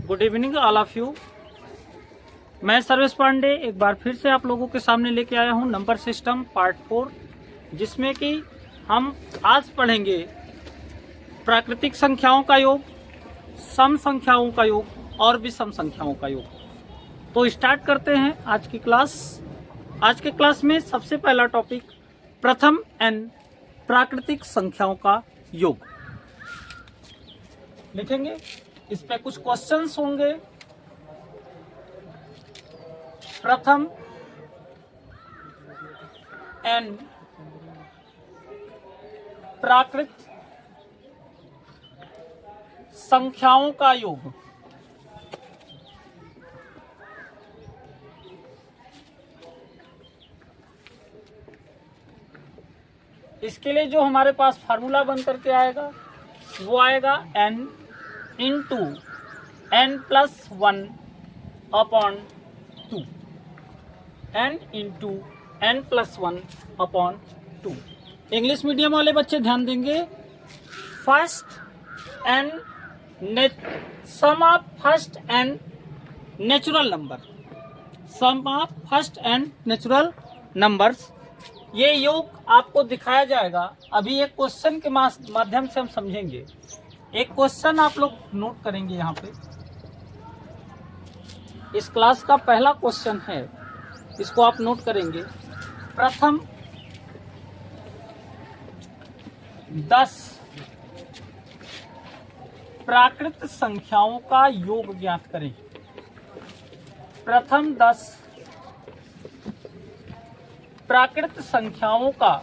Good evening all of you. मैं सर्वेश पांडे एक बार फिर से आप लोगों के सामने लेके आया हूं नंबर सिस्टम पार्ट 4, जिसमें कि हम आज पढ़ेंगे प्राकृतिक संख्याओं का योग, सम संख्याओं का योग और विषम संख्याओं का योग। तो स्टार्ट करते हैं आज की क्लास। आज के क्लास में सबसे पहला टॉपिक प्रथम एन प्राकृतिक संख्याओं का योग लिखेंगे। इस पे कुछ क्वेश्चंस होंगे। प्रथम एन प्राकृत संख्याओं का योग। इसके लिए जो हमारे पास फार्मूला बन करके आएगा वो आएगा n into n+1 upon 2, n into n+1 upon 2। English medium वाले बच्चे ध्यान देंगे। First n sum of first n natural number, sum of first n natural numbers, ये योग आपको दिखाया जाएगा। अभी एक क्वेश्चन के माध्यम से हम समझेंगे। एक क्वेश्चन आप लोग नोट करेंगे यहाँ पे। इस क्लास का पहला क्वेश्चन है, इसको आप नोट करेंगे। प्रथम 10 प्राकृत संख्याओं का योग ज्ञात करें। प्रथम 10 प्राकृत संख्याओं का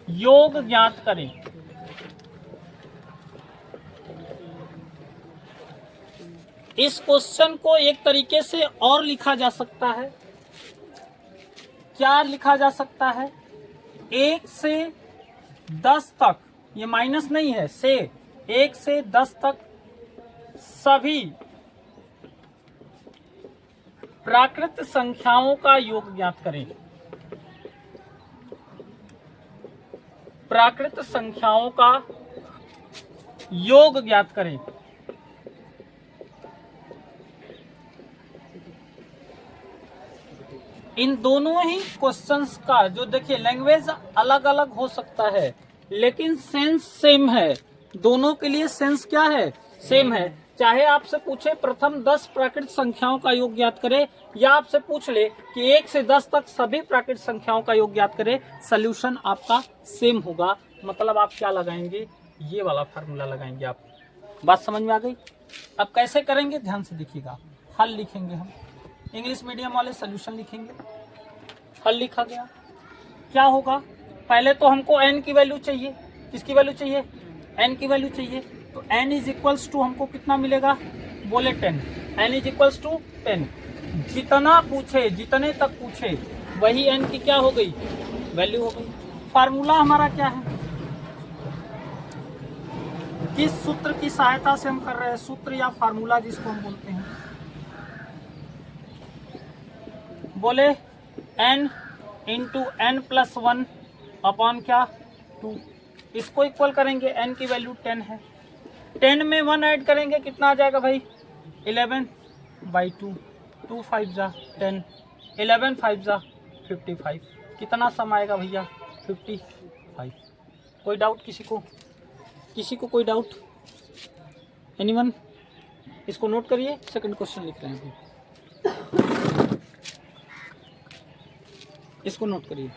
योग ज्ञात करें। इस क्वेश्चन को एक तरीके से और लिखा जा सकता है। क्या लिखा जा सकता है? 1 से 10 तक, ये माइनस नहीं है, से 1 से 10 तक सभी प्राकृत संख्याओं का योग ज्ञात करें। प्राकृत संख्याओं का योग ज्ञात करें। इन दोनों ही क्वेश्चंस का जो देखिए लैंग्वेज अलग अलग हो सकता है लेकिन सेंस सेम है। दोनों के लिए सेंस क्या है? सेम है। चाहे आपसे पूछे प्रथम 10 प्राकृत संख्याओं का योग ज्ञात करे या आपसे पूछ ले कि 1 से 10 तक सभी प्राकृत संख्याओं का योग ज्ञात करे, सॉल्यूशन आपका सेम होगा। मतलब आप क्या लगाएंगे? ये वाला फार्मूला लगाएंगे आप। बात समझ में आ गई? अब कैसे करेंगे ध्यान से देखिएगा। हल लिखेंगे हम। इंग्लिश मीडियम वाले सॉल्यूशन लिखेंगे। हल लिखा गया। क्या होगा? पहले तो हमको n की वैल्यू चाहिए। किसकी वैल्यू चाहिए? n की वैल्यू चाहिए। तो n इज इक्वल्स टू हमको कितना मिलेगा? बोले 10। n is equals to 10। जितना पूछे, जितने तक पूछे वही n की क्या हो गई? वैल्यू हो गई। फार्मूला हमारा क्या है? किस सूत्र की सहायता से हम कर रहे हैं? सूत्र या फार्मूला जिसको हम बोलते हैं, बोले n इंटू n+1 अपॉन क्या? 2। इसको इक्वल करेंगे। n की वैल्यू 10 है। 10 में 1 ऐड करेंगे, कितना आ जाएगा भाई? 11/2। 2 5 जा 10, 11 5 जा 55। कितना सम आएगा भैया? 55। कोई डाउट किसी को? किसी को कोई डाउट? एनीवन? इसको नोट करिए। सेकंड क्वेश्चन लिख रहे हैं अभी। इसको नोट करिए।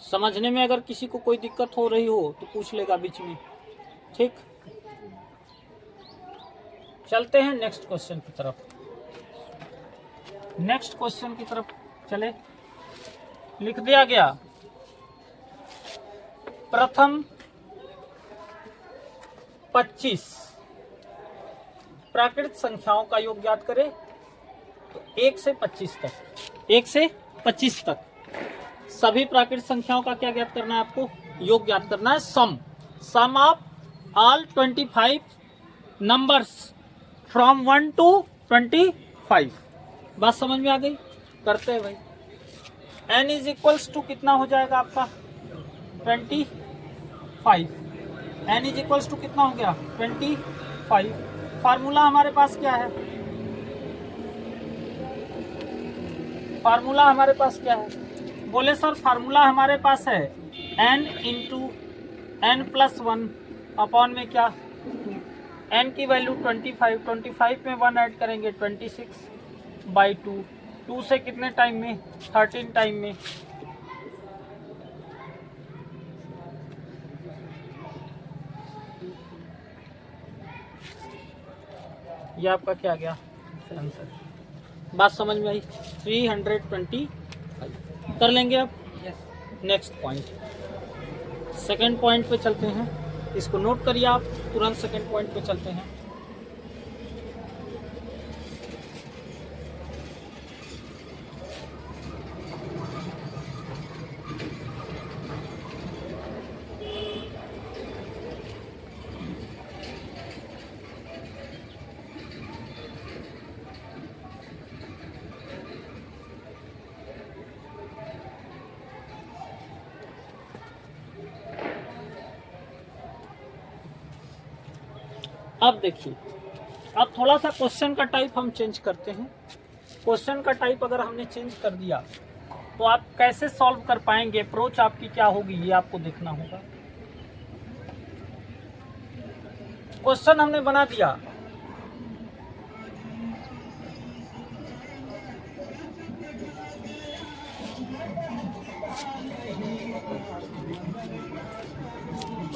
समझने में अगर किसी को कोई दिक्कत हो रही हो तो पूछ लेगा बीच में। ठीक, चलते हैं नेक्स्ट क्वेश्चन की तरफ। नेक्स्ट क्वेश्चन की तरफ चले। लिख दिया गया प्रथम 25 प्राकृत संख्याओं का योग ज्ञात करें तो 1 से 25 तक, 1 से 25 तक सभी प्राकृत संख्याओं का क्या ज्ञात करना है आपको? योग ज्ञात करना है। Sum of all 25 numbers from 1 to 25। बात समझ में आ गई? करते हैं भाई। n इज इक्वल्स टू कितना हो जाएगा आपका? 25। n इज इक्वल्स टू कितना हो गया? 25। फार्मूला हमारे पास क्या है? फार्मूला हमारे पास क्या है? बोले सर फार्मूला हमारे पास है n इंटू n+1 अपॉन में क्या? n की वैल्यू 25, 25 में 1 ऐड करेंगे 26/2। 2 से कितने टाइम में? 13 टाइम में। ये आपका क्या गया आंसर? बात समझ में आई? 325 कर लेंगे अब। नेक्स्ट पॉइंट, सेकंड पॉइंट पे चलते हैं। इसको नोट करिए आप, तुरंत सेकंड पॉइंट पे चलते हैं। अब देखिए, अब थोड़ा सा क्वेश्चन का टाइप हम चेंज करते हैं। क्वेश्चन का टाइप अगर हमने चेंज कर दिया तो आप कैसे सॉल्व कर पाएंगे, अप्रोच आपकी क्या होगी, ये आपको देखना होगा। क्वेश्चन हमने बना दिया,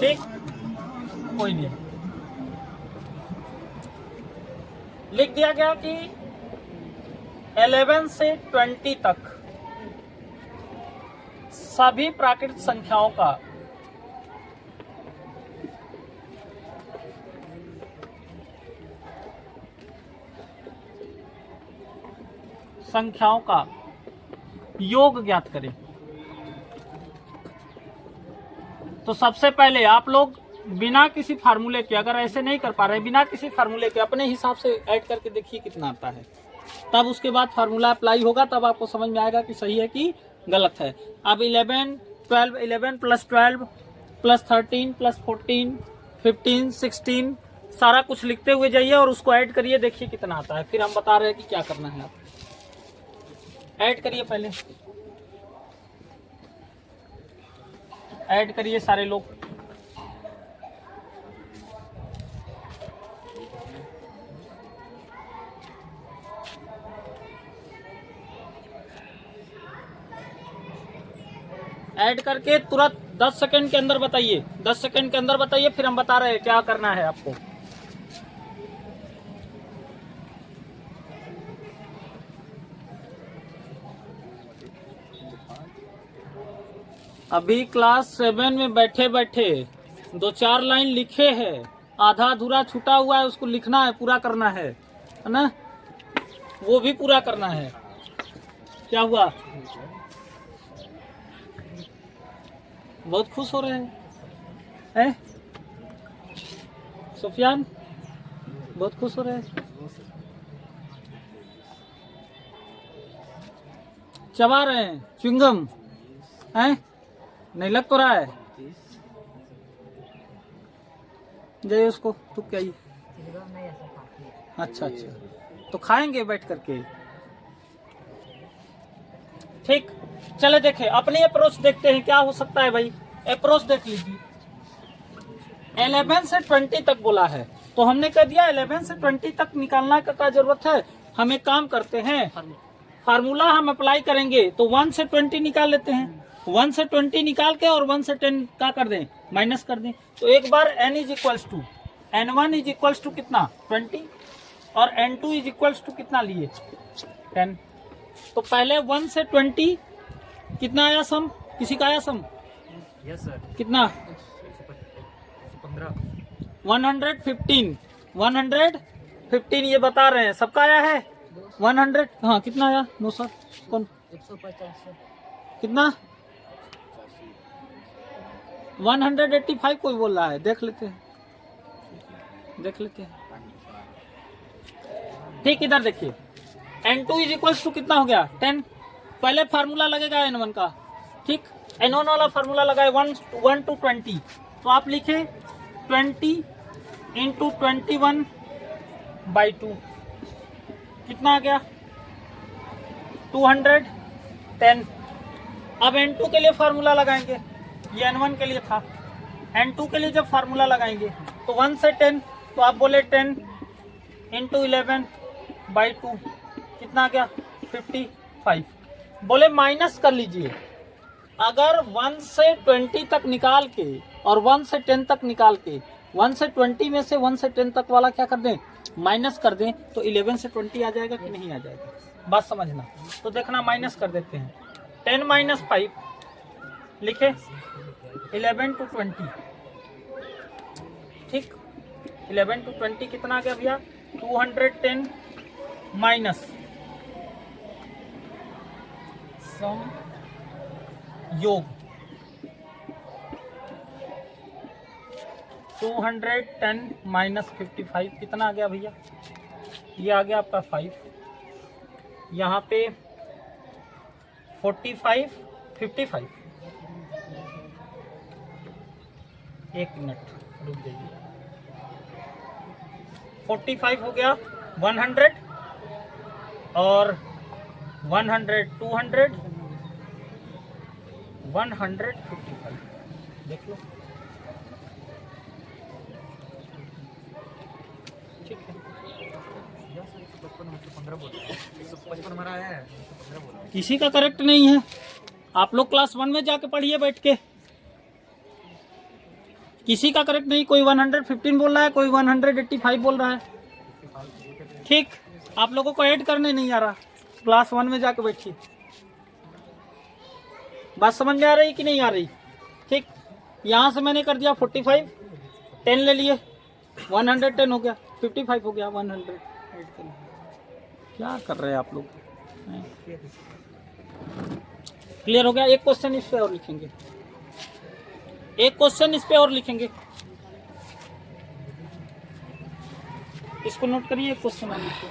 ठीक, कोई नहीं, लिख दिया गया कि 11 से 20 तक सभी प्राकृत संख्याओं का योग ज्ञात करें। तो सबसे पहले आप लोग बिना किसी फार्मूले के, अगर ऐसे नहीं कर पा रहे, बिना किसी फार्मूले के अपने हिसाब से ऐड करके देखिए कितना आता है। तब उसके बाद फार्मूला अप्लाई होगा, तब आपको समझ में आएगा कि सही है कि गलत है। अब 11 + 12 + 13 + 14 15 16 सारा कुछ लिखते हुए जाइए और उसको ऐड करिए, देखिए कितना आता है। फिर हम बता रहे हैं कि क्या करना है। आप ऐड करिए, पहले ऐड करिए सारे लोग। ऐड करके तुरंत 10 सेकंड के अंदर बताइए, 10 सेकंड के अंदर बताइए, फिर हम बता रहे हैं क्या करना है आपको। अभी क्लास 7 में बैठे बैठे 2-4 लाइन लिखे हैं, आधा अधूरा छूटा हुआ है, उसको लिखना है, पूरा करना है ना, वो भी पूरा करना है। क्या हुआ? बहुत खुश हो रहे हैं? सुफियान बहुत खुश हो रहे हैं, चबा रहे हैं च्युइंगम हैं? नहीं लग तो रहा है? जाइए उसको तो क्या ही। अच्छा, तो खाएंगे बैठ करके, ठीक। चले देखें अपनी अप्रोच, देखते हैं क्या हो सकता है भाई। अप्रोच देख लीजिए, 11 से 20 तक बोला है, तो हमने कह दिया 11 से 20 तक निकालना का क्या जरूरत है। हम एक काम करते हैं, फार्मूला हम अप्लाई करेंगे, तो 1 से 20 निकाल लेते हैं। 1 से 20 निकाल के और 1 से 10 क्या कर दें, माइनस कर दें। तो एक बार n is equals to n1 is equals to कितना 20 और n2 इज इक्वल्स टू कितना लिए 10। तो पहले 1 से 20 कितना आया सम, किसी का आया सम? Yes sir. कितना? 15। 115 15 ये बता रहे हैं, सबका आया है 100। हाँ कितना आया? नो सर कौन 150 कितना? 185 कोई बोल रहा है, देख लेते हैं देख लेते हैं। ठीक, इधर देखिए N2 इज इक्वल्स टू कितना हो गया 10। पहले फार्मूला लगेगा N1 का, ठीक। N1 वाला फार्मूला लगाए 1 to 20, तो आप लिखे 20 इंटू 21/2 कितना आ गया 210। अब N2 के लिए फार्मूला लगाएंगे, ये N1 के लिए था। N2 के लिए जब फार्मूला लगाएंगे तो 1 से 10, तो आप बोले 10 इंटू 11/2 कितना आ गया 55। बोले माइनस कर लीजिए, अगर 1 से 20 तक निकाल के और 1 से 10 तक निकाल के 1 से 20 में से 1 से 10 तक वाला क्या कर दें, माइनस कर दें, तो 11 से 20 आ जाएगा कि नहीं आ जाएगा, बात समझना। तो देखना माइनस कर देते हैं, 10 - 5 लिखे 11 to 20, ठीक। 11 to 20 कितना आ गया भैया 210 माइनस सम योग 210 - 55 कितना आ गया भैया, ये आ गया आपका 5। यहाँ पे 45 55, एक मिनट रुक जाइए, 45 हो गया 100 और 100 200 155, देख लो, ठीक है। 155 हमारा है, 115 बोला। किसी का करेक्ट नहीं है, आप लोग क्लास 1 में जाके पढ़िए बैठ के, किसी का करेक्ट नहीं। कोई 115 बोल रहा है, कोई 185 बोल रहा है, ठीक। आप लोगों को ऐड करने नहीं आ रहा, क्लास 1 में जाके बैठिए। बात समझ में आ रही कि नहीं आ रही, ठीक। यहाँ से मैंने कर दिया 45, 10 ले लिए 110 हो गया, 55 हो गया 100 ऐड कर लिया। क्या कर रहे हैं आप लोग, क्लियर हो गया। एक क्वेश्चन इस पे और लिखेंगे, एक क्वेश्चन इस पे और लिखेंगे, इसको नोट करिए, एक क्वेश्चन और लिखिए।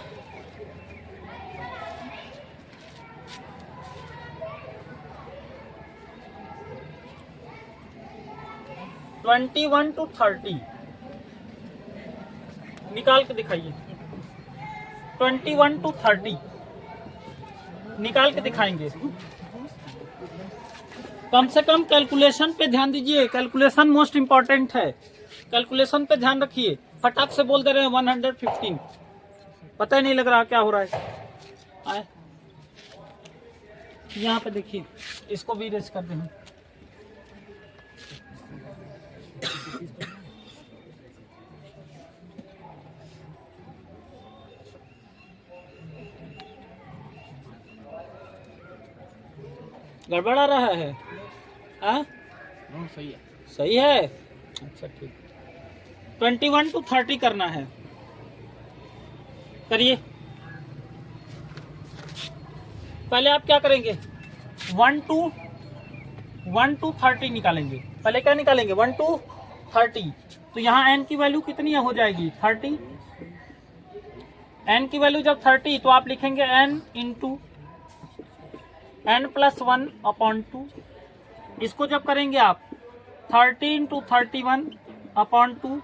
ट्वेंटी 21 to 30 निकाल के दिखाइए, 21 to 30 निकाल के दिखाएंगे। कम से कम कैलकुलेशन पे ध्यान दीजिए, कैलकुलेशन मोस्ट इंपॉर्टेंट है, कैलकुलेशन पे ध्यान रखिए। फटाक से बोल दे रहे हैं 115, पता ही नहीं लग रहा क्या हो रहा है। आए यहाँ पे देखिए, इसको भी इरेज कर दें, गड़बड़ा रहा है, सही है, सही है, अच्छा ठीक। 21 to 30 करना है, करिए। पहले आप क्या करेंगे, 1 to 30 निकालेंगे। पहले क्या निकालेंगे 1 to 30, तो यहाँ n की वैल्यू कितनी हो जाएगी 30। n की वैल्यू जब 30, तो आप लिखेंगे n इंटू n + 1/2। इसको जब करेंगे आप 30 × 31/2,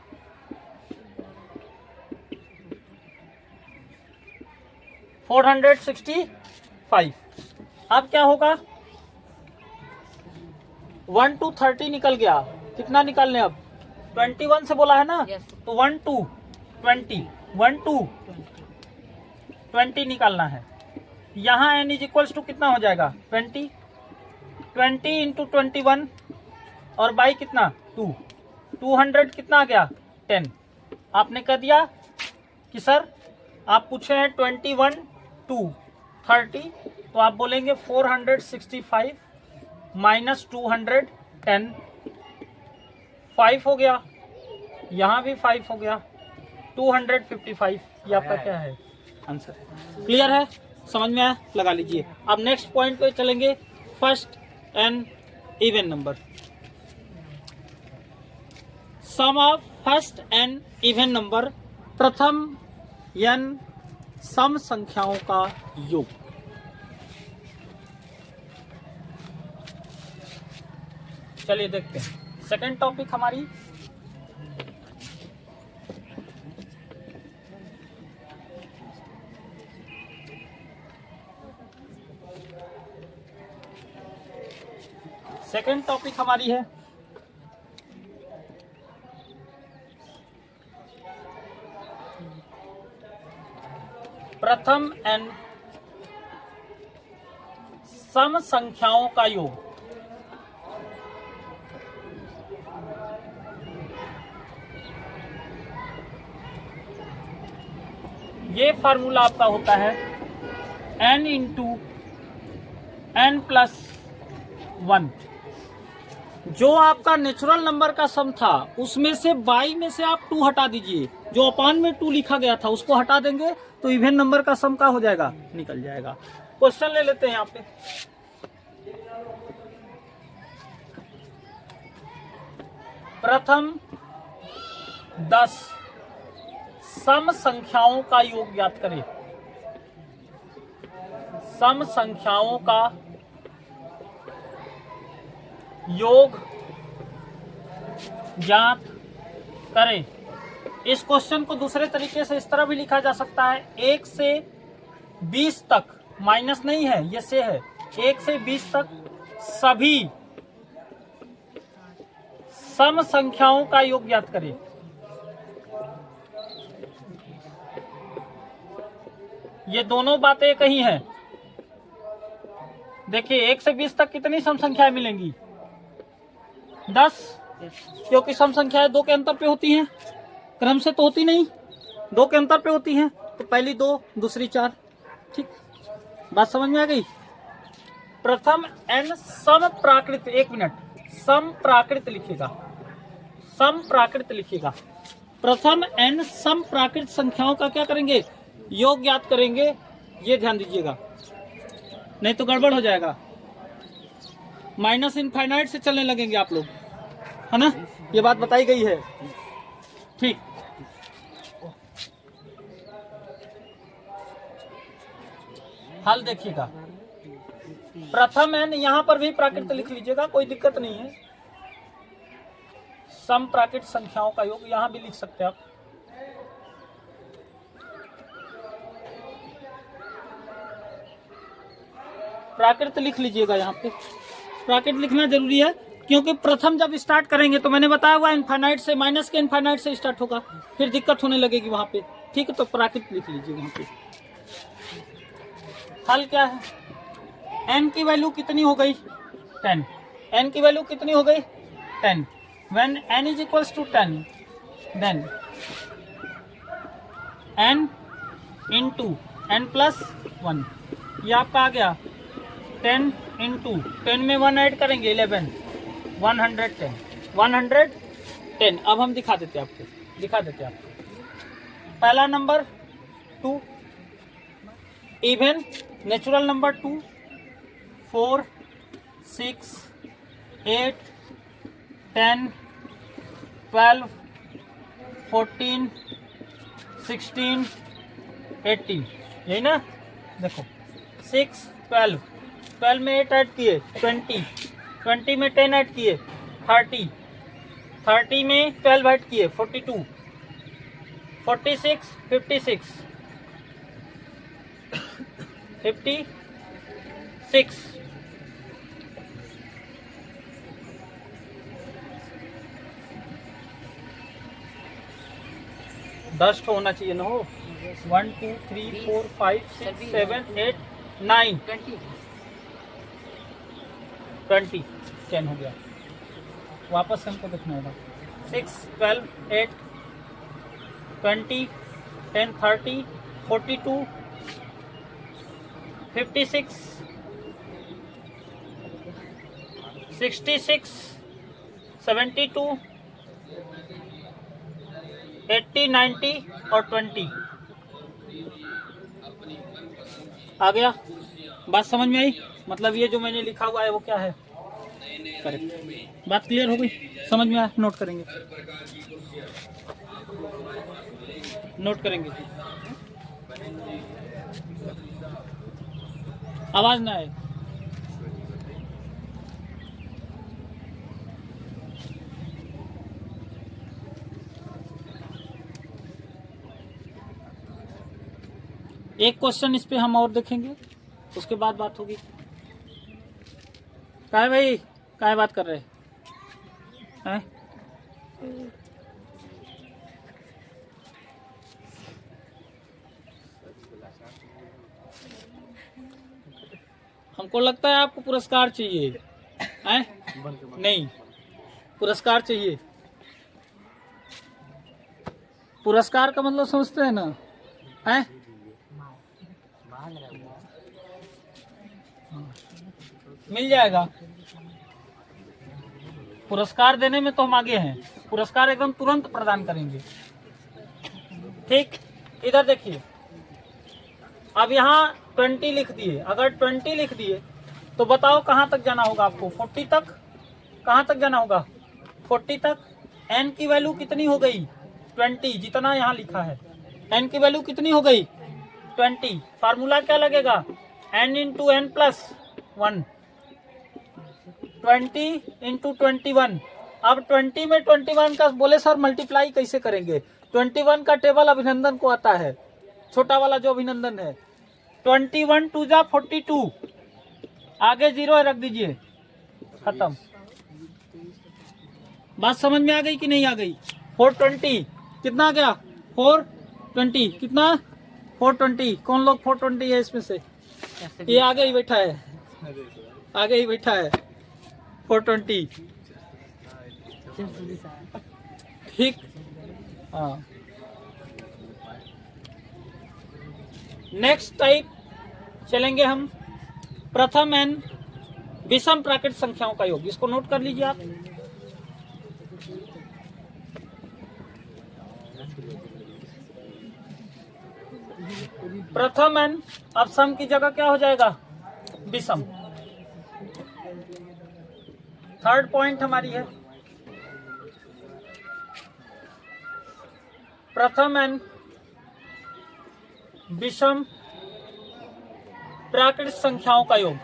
465। अब क्या होगा, 1 to 30 निकल गया, कितना निकालने अब 21 से बोला है ना, तो 1 to 20, 1 to 20 निकालना है। यहाँ n इज इक्वल्स टू कितना हो जाएगा 20 इंटू 21 और बाई कितना 2, 200 कितना आ गया 10। आपने कह दिया कि सर आप पूछे हैं 21 to 30, तो आप बोलेंगे 465 - 210, 5 हो गया, यहाँ भी 5 हो गया, 255 ये आपका क्या है आंसर है। क्लियर है, समझ में आया, लगा लीजिए। अब नेक्स्ट पॉइंट पे चलेंगे, first n even number. Sum of first n even number, प्रथम n सम संख्याओं का योग। चलिए देखते हैं सेकंड टॉपिक हमारी है प्रथम n सम संख्याओं का योग। ये फार्मूला आपका होता है n इंटू n प्लस 1। जो आपका नेचुरल नंबर का सम था उसमें से बाई में से आप 2 हटा दीजिए, जो अपान में 2 लिखा गया था उसको हटा देंगे तो इवन नंबर का सम का हो जाएगा, निकल जाएगा। क्वेश्चन ले लेते हैं यहाँ पे। प्रथम 10 सम संख्याओं का योग ज्ञात करें। सम संख्याओं का योग ज्ञात करें। इस क्वेश्चन को दूसरे तरीके से इस तरह भी लिखा जा सकता है, 1 से 20 तक, माइनस नहीं है ये से है, 1 से 20 तक सभी सम संख्याओं का योग ज्ञात करें। ये दोनों बातें कही हैं। देखिए 1 से 20 तक कितनी सम संख्याएं मिलेंगी? 10, क्योंकि सम संख्याएं 2 के अंतर पे होती हैं, क्रम से तो होती नहीं, 2 के अंतर पे होती हैं, तो पहली 2 दूसरी 4। ठीक, बात समझ में आ गई। प्रथम n सम प्राकृत, 1 मिनट, सम प्राकृत लिखिएगा, सम प्राकृत लिखिएगा। प्रथम n सम प्राकृत संख्याओं का क्या करेंगे? योग ज्ञात करेंगे। ये ध्यान दीजिएगा, नहीं तो गड़बड़ हो जाएगा, माइनस इनफाइनाइट से चलने लगेंगे आप लोग, है ना, ये बात बताई गई है। ठीक, हल देखिएगा। प्रथम n, यहां पर भी प्राकृत लिख लीजिएगा, कोई दिक्कत नहीं है। सम प्राकृत संख्याओं का योग यहां भी लिख सकते हैं आप। प्राकृत लिख लीजिएगा, यहाँ पे प्राकृत लिखना जरूरी है, क्योंकि प्रथम जब स्टार्ट करेंगे तो मैंने बताया हुआ इनफाइनाइट से, माइनस के इनफाइनाइट से स्टार्ट होगा, फिर दिक्कत होने लगेगी वहां पे। ठीक है, तो प्राकृत लिख लीजिए वहां पे। हल क्या है? n की वैल्यू कितनी हो गई? 10। n की वैल्यू कितनी हो गई? 10। When n is equals to 10, then n into n plus 1, ये आपका आ गया 10 इंटू 10 में 1 ऐड करेंगे 11, 110, 110। अब हम दिखा देते आपको, पहला नंबर 2 इवन, नेचुरल नंबर 2, 4, 6, 8, 10, 12, 14, 16, 18, यही ना। देखो 6, 12, 12 में 8 ऐड किए 20, 20 में 10 ऐड किए 30, 30 में 12 ऐड किए 42, 46, 56, 56, डस्ट होना चाहिए ना हो। 1 2 3 4 5 6 7 8 9 20 10 हो गया। वापस हमको देखना होगा। 6 12 8 20 10 30 42 56 66 72 80, 90 और 20 आ गया। बात समझ में आई? मतलब ये जो मैंने लिखा हुआ है वो क्या है? करेक्ट। बात क्लियर हो गई? समझ में आया? नोट करेंगे, नोट करेंगे। आवाज ना आए। एक क्वेश्चन इस पे हम और देखेंगे, उसके बाद बात होगी। काहे भाई, काहे बात कर रहे हैं? हमको लगता है आपको पुरस्कार चाहिए, हैं? नहीं, पुरस्कार चाहिए। पुरस्कार का मतलब समझते हैं ना? हैं? मिल जाएगा। पुरस्कार देने में तो हम आगे हैं, पुरस्कार एकदम तुरंत प्रदान करेंगे। ठीक, इधर देखिए, अब यहाँ 20 लिख दिए। अगर 20 लिख दिए तो बताओ कहाँ तक जाना होगा आपको? 40 तक। कहाँ तक जाना होगा? 40 तक। n की वैल्यू कितनी हो गई? 20, जितना यहाँ लिखा है। n की वैल्यू कितनी हो गई? 20। फार्मूला क्या लगेगा? n into n plus 1, 20 into 21। अब 20 में 21 का बोले सर मल्टीप्लाई कैसे करेंगे? 21 का टेबल अभिनंदन को आता है, छोटा वाला जो अभिनंदन है। 21 2 जा 42, आगे 0 रख दीजिए, खत्म। बात समझ में आ गई कि नहीं आ गई? 420 कितना आ गया? 420 कितना? 420। कौन लोग 420 है इसमें से? ये आगे ही बैठा है, आगे ही बैठा है 420। ठीक, हाँ। नेक्स्ट टाइप चलेंगे हम, प्रथम एन विषम प्राकृतिक संख्याओं का योग। इसको नोट कर लीजिए आप। प्रथम एन, अब सम की जगह क्या हो जाएगा? विषम। थर्ड पॉइंट हमारी है, प्रथम एन विषम प्राकृतिक संख्याओं का योग।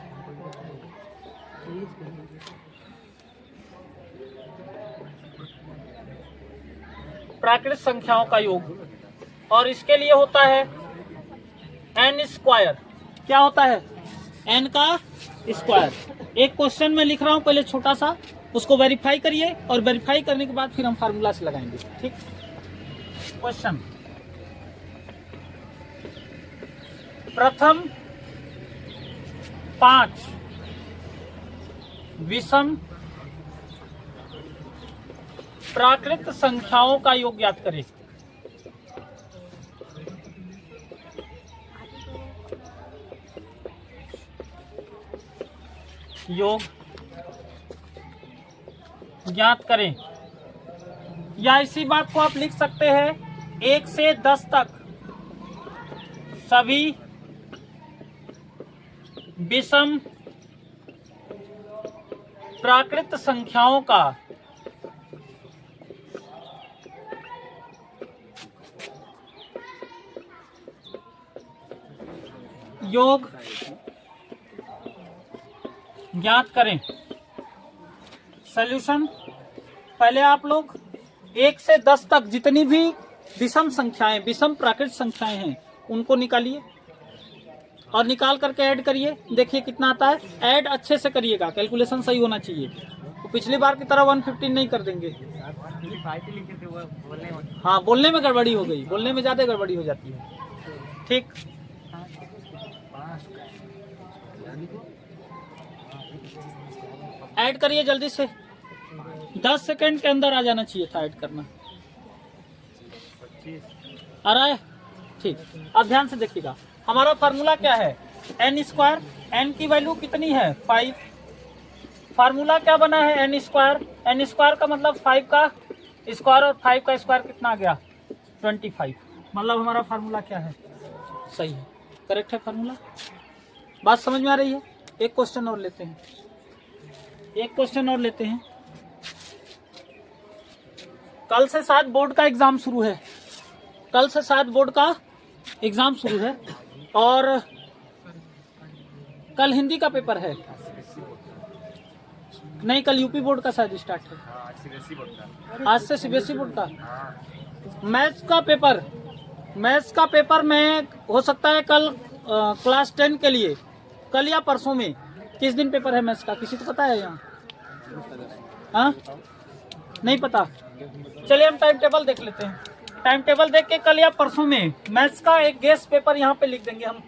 प्राकृतिक संख्याओं का योग, और इसके लिए होता है n स्क्वायर। क्या होता है? n का स्क्वायर। एक क्वेश्चन में लिख रहा हूं, पहले छोटा सा, उसको वेरीफाई करिए, और वेरीफाई करने के बाद फिर हम फार्मूला से लगाएंगे। ठीक, क्वेश्चन, प्रथम 5 विषम प्राकृतिक संख्याओं का योग ज्ञात करें। योग ज्ञात करें, या इसी बात को आप लिख सकते हैं 1 से 10 तक सभी विषम प्राकृतिक संख्याओं का योग ज्ञात करें। सॉल्यूशन, पहले आप लोग 1 से 10 तक जितनी भी विषम संख्याएं, विषम प्राकृतिक संख्याएं हैं, उनको निकालिए और निकाल करके ऐड करिए। देखिए कितना आता है। ऐड अच्छे से करिएगा, कैलकुलेशन सही होना चाहिए। तो पिछली बार की तरह 115 नहीं कर देंगे। हाँ, बोलने में गड़बड़ी हो गई, बोलने में ज्यादा गड़बड़ी हो जाती है। ठीक, ऐड करिए जल्दी से, 10 सेकंड के अंदर आ जाना चाहिए था ऐड करना। आ रहा है? ठीक, अब ध्यान से देखिएगा। हमारा फार्मूला क्या है? N square. एन की वैल्यू कितनी है? 5। फार्मूला क्या बना है? N square. एन स्क्वायर का मतलब 5 का स्क्वायर, और 5 का स्क्वायर कितना आ गया? 25। मतलब हमारा फार्मूला क्या है? सही है, करेक्ट है फार्मूला। बात समझ में आ रही है? एक क्वेश्चन और लेते हैं, एक क्वेश्चन और लेते हैं। कल से 7 बोर्ड का एग्जाम शुरू है, कल से 7 बोर्ड का एग्जाम शुरू है और कल हिंदी का पेपर है। नहीं, कल यूपी बोर्ड का शायद स्टार्ट है। आज से सीबीएसई बोर्ड का। मैथ्स का पेपर में हो सकता है कल क्लास 10 के लिए, कल या परसों में। किस दिन पेपर है मैथ्स का? किसी को पता है यहाँ? हाँ, नहीं पता। चलिए हम टाइम टेबल देख लेते हैं। टाइम टेबल देख के कल या परसों में मैथ्स का एक गेस्ट पेपर यहाँ पे लिख देंगे हम।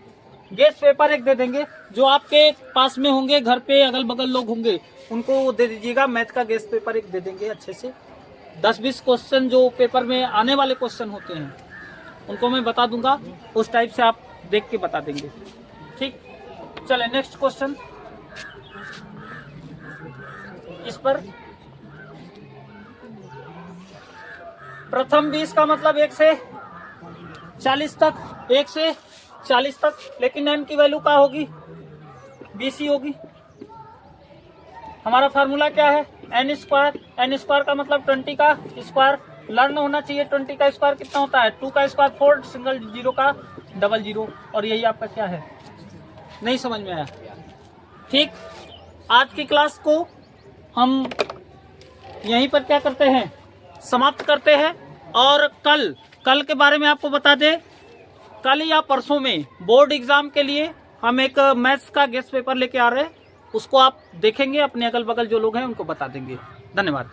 गेस्ट पेपर एक दे देंगे, जो आपके पास में होंगे, घर पे अगल बगल लोग होंगे, उनको दे दीजिएगा। मैथ का गेस्ट पेपर एक दे देंगे अच्छे से। 10-20 क्वेश्चन जो पेपर में आने वाले क्वेश्चन होते हैं उनको मैं बता दूंगा, उस टाइप से आप देख के बता देंगे। ठीक, चले नेक्स्ट क्वेश्चन। इस पर प्रथम 20 का मतलब 1 से 40 तक, 1 से 40 तक। लेकिन n की वैल्यू क्या होगी? 20 ही होगी। हमारा फार्मूला क्या है? n square. n स्क्वायर का मतलब 20 का स्क्वायर। लर्न होना चाहिए 20 का स्क्वायर कितना होता है? 2 का स्क्वायर 4, सिंगल जीरो का डबल जीरो। और यही आपका क्या है? नहीं समझ में आया? ठीक, आज की क्लास को हम यहीं पर क्या करते हैं? समाप्त करते हैं। और कल के बारे में आपको बता दें, कल या परसों में बोर्ड एग्जाम के लिए हम एक मैथ्स का गेस्ट पेपर लेके आ रहे हैं। उसको आप देखेंगे, अपने अगल बगल जो लोग हैं उनको बता देंगे। धन्यवाद।